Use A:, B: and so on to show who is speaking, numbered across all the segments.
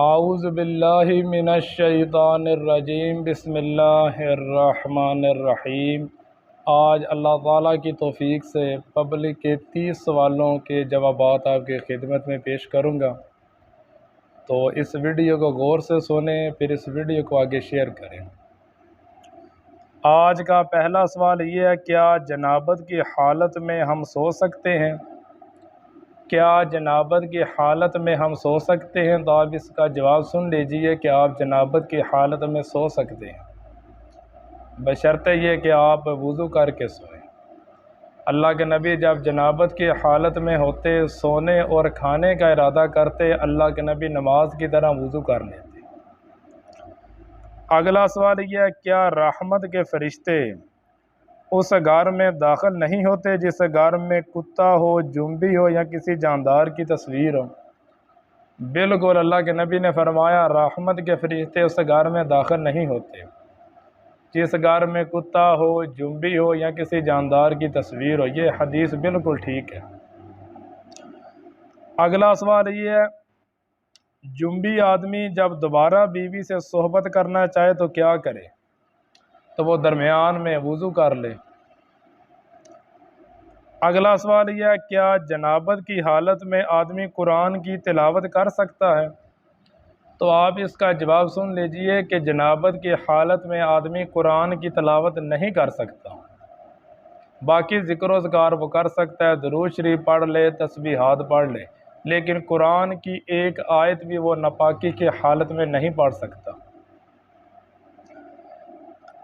A: اعوذ باللہ من الشیطان الرجیم بسم اللہ الرحمن الرحیم۔ آج اللہ تعالیٰ کی توفیق سے پبلک کے 30 سوالوں کے جوابات آپ کی خدمت میں پیش کروں گا، تو اس ویڈیو کو غور سے سنیں، پھر اس ویڈیو کو آگے شیئر کریں۔ آج کا پہلا سوال یہ ہے، کیا جنابت کی حالت میں ہم سو سکتے ہیں؟ کیا جنابت کی حالت میں ہم سو سکتے ہیں؟ تو آپ اس کا جواب سن لیجئے کہ آپ جنابت کی حالت میں سو سکتے ہیں، بشرطے یہ کہ آپ وضو کر کے سوئیں۔ اللہ کے نبی جب جنابت کی حالت میں ہوتے، سونے اور کھانے کا ارادہ کرتے، اللہ کے نبی نماز کی طرح وضو کر لیتے۔ اگلا سوال یہ ہے، کیا رحمت کے فرشتے اس گھر میں داخل نہیں ہوتے جس گھر میں کتا ہو، جنبی ہو یا کسی جاندار کی تصویر ہو؟ بالکل، اللہ کے نبی نے فرمایا رحمت کے فرشتے اس گھر میں داخل نہیں ہوتے جس گھر میں کتا ہو، جنبی ہو یا کسی جاندار کی تصویر ہو۔ یہ حدیث بالکل ٹھیک ہے۔ اگلا سوال یہ ہے، جنبی آدمی جب دوبارہ بیوی سے صحبت کرنا چاہے تو کیا کرے؟ تو وہ درمیان میں وضو کر لے۔ اگلا سوال یہ ہے، کیا جنابت کی حالت میں آدمی قرآن کی تلاوت کر سکتا ہے؟ تو آپ اس کا جواب سن لیجئے کہ جنابت کی حالت میں آدمی قرآن کی تلاوت نہیں کر سکتا، باقی ذکر و اذکار وہ کر سکتا ہے، درود شریف پڑھ لے، تسبیحات پڑھ لے، لیکن قرآن کی ایک آیت بھی وہ ناپاکی کی حالت میں نہیں پڑھ سکتا۔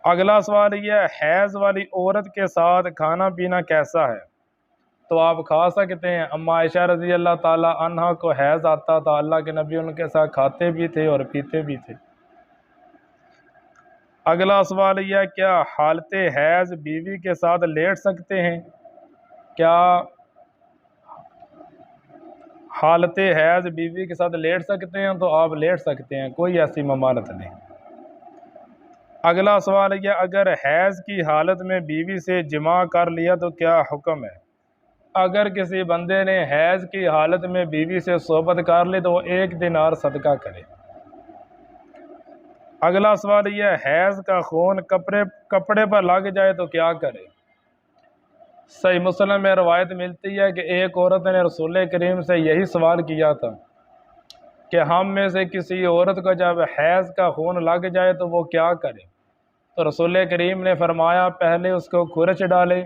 A: اگلا سوال یہ ہے، حیض والی عورت کے ساتھ کھانا پینا کیسا ہے؟ تو آپ کھا سکتے ہیں۔ اما عائشہ رضی اللہ تعالی عنہ کو حیض آتا تھا، اللہ کے نبی ان کے ساتھ کھاتے بھی تھے اور پیتے بھی تھے۔ اگلا سوال یہ ہے، کیا حالت حیض بیوی کے ساتھ لیٹ سکتے ہیں؟ کیا حالت حیض بیوی کے ساتھ لیٹ سکتے ہیں؟ تو آپ لیٹ سکتے ہیں، کوئی ایسی ممانعت نہیں۔ اگلا سوال یہ، اگر حیض کی حالت میں بیوی سے جماع کر لیا تو کیا حکم ہے؟ اگر کسی بندے نے حیض کی حالت میں بیوی سے صحبت کر لی تو وہ 1 دینار صدقہ کرے۔ اگلا سوال یہ ہے، حیض کا خون کپڑے پر لگ جائے تو کیا کرے؟ صحیح مسلم میں روایت ملتی ہے کہ ایک عورت نے رسول کریم سے یہی سوال کیا تھا کہ ہم میں سے کسی عورت کو جب حیض کا خون لگ جائے تو وہ کیا کرے؟ تو رسول کریم نے فرمایا، پہلے اس کو کھرچ ڈالے،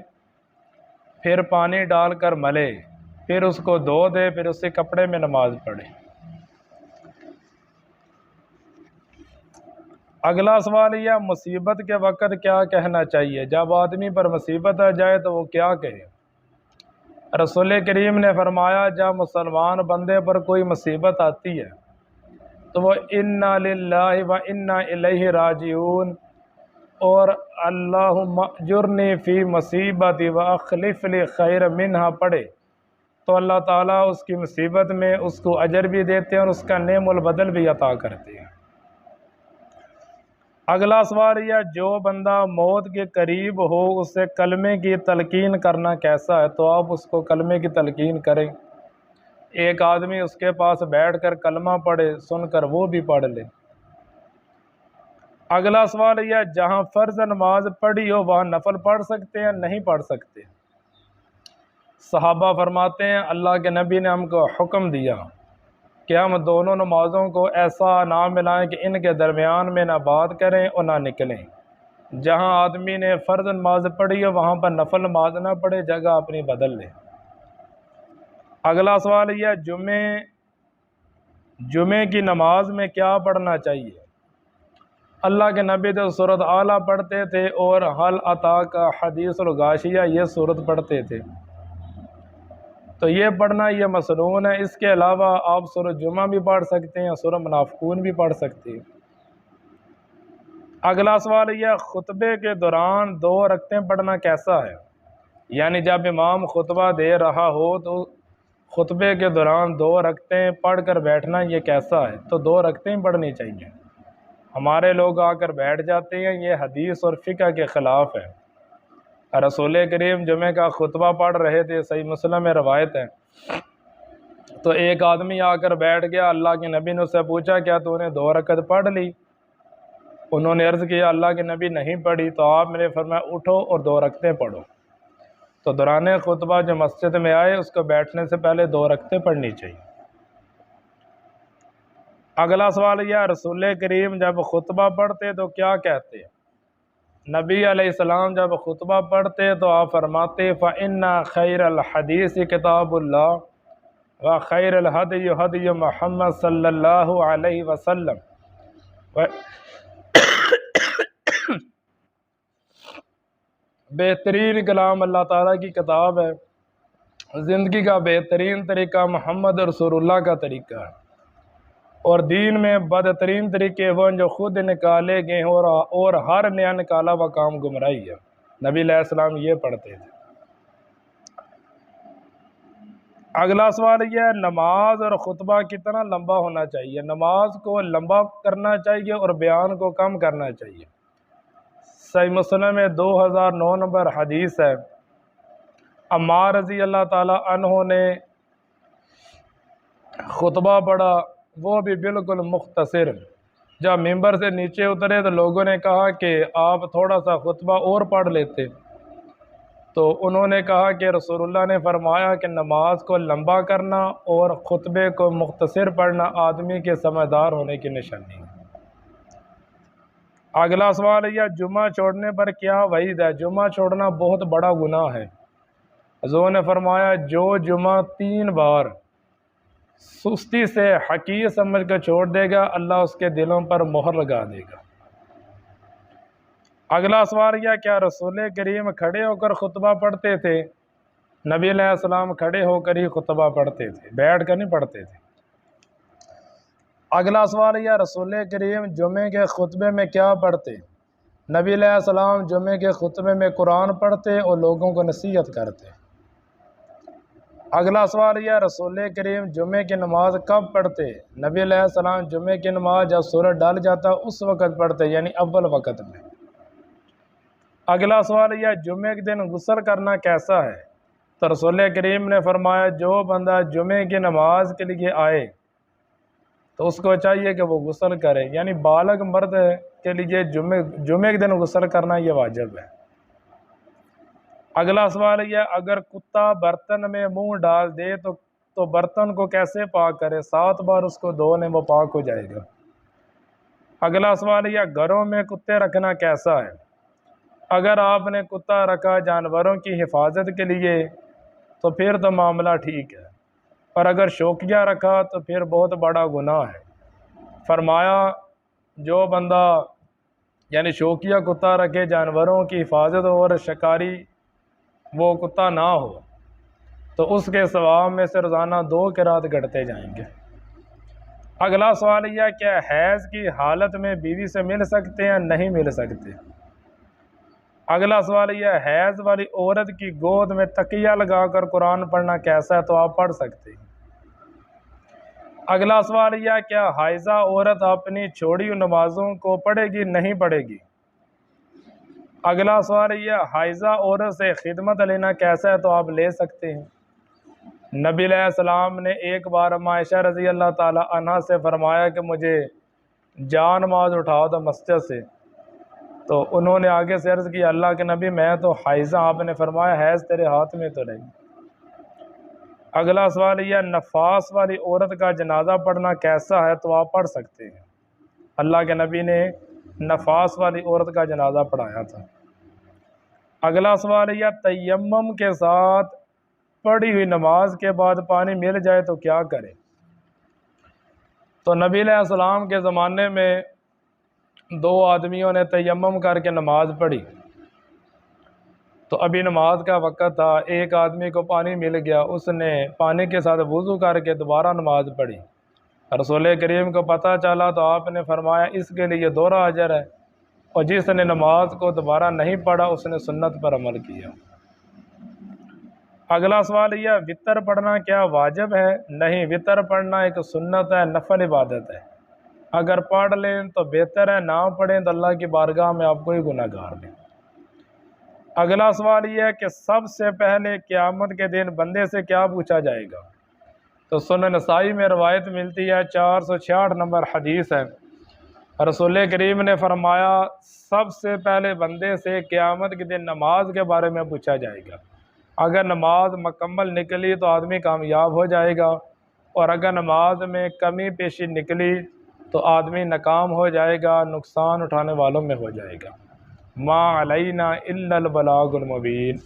A: پھر پانی ڈال کر ملے، پھر اس کو دھو دے، پھر اس سے کپڑے میں نماز پڑھے۔ اگلا سوال یہ، مصیبت کے وقت کیا کہنا چاہیے؟ جب آدمی پر مصیبت آ جائے تو وہ کیا کہے؟ رسول کریم نے فرمایا، جب مسلمان بندے پر کوئی مصیبت آتی ہے تو وہ انا للہ و انا الیہ راجعون اور اللہم اجرنی فی مصیبتی واخلف لی خیر منہا پڑھے تو اللہ تعالیٰ اس کی مصیبت میں اس کو اجر بھی دیتے ہیں اور اس کا نعم البدل بھی عطا کرتے ہیں۔ اگلا سوال یہ، جو بندہ موت کے قریب ہو اس سے کلمے کی تلقین کرنا کیسا ہے؟ تو آپ اس کو کلمے کی تلقین کریں، ایک آدمی اس کے پاس بیٹھ کر کلمہ پڑھے، سن کر وہ بھی پڑھ لے۔ اگلا سوال یہ، جہاں فرض نماز پڑھی ہو وہاں نفل پڑھ سکتے ہیں؟ نہیں پڑھ سکتے۔ صحابہ فرماتے ہیں اللہ کے نبی نے ہم کو حکم دیا کہ ہم دونوں نمازوں کو ایسا نہ ملائیں کہ ان کے درمیان میں نہ بات کریں اور نہ نکلیں۔ جہاں آدمی نے فرض نماز پڑھی ہو وہاں پر نفل نماز نہ پڑھے، جگہ اپنی بدل لے۔ اگلا سوال یہ، جمعے کی نماز میں کیا پڑھنا چاہیے؟ اللہ کے نبی تو سورۃ اعلیٰ پڑھتے تھے اور حل اتاک حدیث الغاشیہ یہ سورت پڑھتے تھے، تو یہ پڑھنا یہ مسنون ہے۔ اس کے علاوہ آپ سورۃ جمعہ بھی پڑھ سکتے ہیں، سورۃ منافقون بھی پڑھ سکتے ہیں۔ اگلا سوال یہ، خطبے کے دوران 2 رکعتیں پڑھنا کیسا ہے؟ یعنی جب امام خطبہ دے رہا ہو تو خطبے کے دوران 2 رکعتیں پڑھ کر بیٹھنا یہ کیسا ہے؟ تو 2 رکعتیں پڑھنی چاہیے۔ ہمارے لوگ آ کر بیٹھ جاتے ہیں، یہ حدیث اور فقہ کے خلاف ہے۔ رسول کریم جمعہ کا خطبہ پڑھ رہے تھے، صحیح مسلم میں روایت ہے، تو ایک آدمی آ کر بیٹھ گیا، اللہ کے نبی نے اس سے پوچھا کیا تو نے 2 رکعت پڑھ لی؟ انہوں نے عرض کیا اللہ کے نبی نہیں پڑھی، تو آپ نے فرمایا اٹھو اور 2 رکعتیں پڑھو۔ تو دوران خطبہ جو مسجد میں آئے اس کو بیٹھنے سے پہلے 2 رکعتیں پڑھنی چاہیے۔ اگلا سوال یہ، رسول کریم جب خطبہ پڑھتے تو کیا کہتے؟ نبی علیہ السلام جب خطبہ پڑھتے تو آپ فرماتے فَإِنَّ خَيْرَ الْحَدِيثِ کتاب اللہ وَخَيْرَ الْهَدْيِ هَدْيُ محمد صلی اللہ علیہ وسلم۔ بہترین کلام اللہ تعالیٰ کی کتاب ہے، زندگی کا بہترین طریقہ محمد رسول اللہ کا طریقہ ہے، اور دین میں بدترین طریقے وہ جو خود نکالے گئے ہیں اور ہر نیا نکالا ہوا کام گمراہی ہے۔ نبی علیہ السلام یہ پڑھتے تھے۔ اگلا سوال یہ ہے، نماز اور خطبہ کتنا لمبا ہونا چاہیے؟ نماز کو لمبا کرنا چاہیے اور بیان کو کم کرنا چاہیے۔ صحیح مسلم میں 2009 نمبر حدیث ہے، عمار رضی اللہ تعالی عنہ نے خطبہ پڑھا، وہ بھی بالکل مختصر۔ جب ممبر سے نیچے اترے تو لوگوں نے کہا کہ آپ تھوڑا سا خطبہ اور پڑھ لیتے، تو انہوں نے کہا کہ رسول اللہ نے فرمایا کہ نماز کو لمبا کرنا اور خطبے کو مختصر پڑھنا آدمی کے سمجھدار ہونے کی نشانی ہے۔ اگلا سوال یہ، جمعہ چھوڑنے پر کیا وعید ہے؟ جمعہ چھوڑنا بہت بڑا گناہ ہے۔ حضور نے فرمایا جو جمعہ 3 بار سستی سے حقیر سمجھ کر چھوڑ دے گا اللہ اس کے دلوں پر مہر لگا دے گا۔ اگلا سوال یہ، کیا رسول کریم کھڑے ہو کر خطبہ پڑھتے تھے؟ نبی علیہ السلام کھڑے ہو کر ہی خطبہ پڑھتے تھے، بیٹھ کر نہیں پڑھتے تھے۔ اگلا سوال یہ، رسول کریم جمعے کے خطبے میں کیا پڑھتے؟ نبی علیہ السلام جمعے کے خطبے میں قرآن پڑھتے اور لوگوں کو نصیحت کرتے۔ اگلا سوال یہ، رسول کریم جمعے کی نماز کب پڑھتے؟ نبی علیہ السلام جمعے کی نماز جب سورج ڈال جاتا اس وقت پڑھتے، یعنی اول وقت میں۔ اگلا سوال یہ، جمعے کے دن غسل کرنا کیسا ہے؟ تو رسول کریم نے فرمایا جو بندہ جمعے کی نماز کے لیے آئے تو اس کو چاہیے کہ وہ غسل کرے، یعنی بالغ مرد کے لیے جمعے کے دن غسل کرنا یہ واجب ہے۔ اگلا سوال یہ، اگر کتا برتن میں منہ ڈال دے تو برتن کو کیسے پاک کرے؟ 7 بار اس کو دھونے وہ پاک ہو جائے گا۔ اگلا سوال یہ، گھروں میں کتے رکھنا کیسا ہے؟ اگر آپ نے کتا رکھا جانوروں کی حفاظت کے لیے تو پھر تو معاملہ ٹھیک ہے، اور اگر شوقیہ رکھا تو پھر بہت بڑا گناہ ہے۔ فرمایا جو بندہ یعنی شوقیہ کتا رکھے جانوروں کی حفاظت اور شکاری وہ کتا نہ ہو تو اس کے ثواب میں سے روزانہ 2 قرات گھٹتے جائیں گے۔ اگلا سوال یہ، کیا حیض کی حالت میں بیوی سے مل سکتے ہیں؟ نہیں مل سکتے۔ اگلا سوال یہ، حیض والی عورت کی گود میں تکیہ لگا کر قرآن پڑھنا کیسا ہے؟ تو آپ پڑھ سکتے ہیں۔ اگلا سوال یہ، کیا حائضہ عورت اپنی چھوڑی ہوئی نمازوں کو پڑھے گی؟ نہیں پڑھے گی۔ اگلا سوال یہ، حائضہ عورت سے خدمت لینا کیسا ہے؟ تو آپ لے سکتے ہیں۔ نبی علیہ السلام نے ایک بار عائشہ رضی اللہ تعالی عنہ سے فرمایا کہ مجھے جان نماز اٹھاؤ تو مسجد سے، تو انہوں نے آگے سے عرض کی اللہ کے نبی میں تو حائضہ، آپ نے فرمایا حیض تیرے ہاتھ میں تو نہیں۔ اگلا سوال یہ، نفاس والی عورت کا جنازہ پڑھنا کیسا ہے؟ تو آپ پڑھ سکتے ہیں۔ اللہ کے نبی نے نفاس والی عورت کا جنازہ پڑھایا تھا۔ اگلا سوال یہ، تیمم کے ساتھ پڑھی ہوئی نماز کے بعد پانی مل جائے تو کیا کرے؟ تو نبی علیہ السلام کے زمانے میں 2 آدمیوں نے تیمم کر کے نماز پڑھی، تو ابھی نماز کا وقت تھا، ایک آدمی کو پانی مل گیا، اس نے پانی کے ساتھ وضو کر کے دوبارہ نماز پڑھی۔ رسول کریم کو پتہ چلا تو آپ نے فرمایا اس کے لیے دوہرا اجر ہے، اور جس نے نماز کو دوبارہ نہیں پڑھا اس نے سنت پر عمل کیا۔ اگلا سوال یہ، وطر پڑھنا کیا واجب ہے؟ نہیں، وطر پڑھنا ایک سنت ہے، نفل عبادت ہے، اگر پڑھ لیں تو بہتر ہے، نہ پڑھیں تو اللہ کی بارگاہ میں آپ کو ہی گناہ گار لیں۔ اگلا سوال یہ ہے کہ سب سے پہلے قیامت کے دن بندے سے کیا پوچھا جائے گا؟ تو سنن نسائی میں روایت ملتی ہے، 466 نمبر حدیث ہے، رسول کریم نے فرمایا سب سے پہلے بندے سے قیامت کے دن نماز کے بارے میں پوچھا جائے گا۔ اگر نماز مکمل نکلی تو آدمی کامیاب ہو جائے گا، اور اگر نماز میں کمی پیشی نکلی تو آدمی ناکام ہو جائے گا، نقصان اٹھانے والوں میں ہو جائے گا۔ ما علینا الا البلاغ المبین۔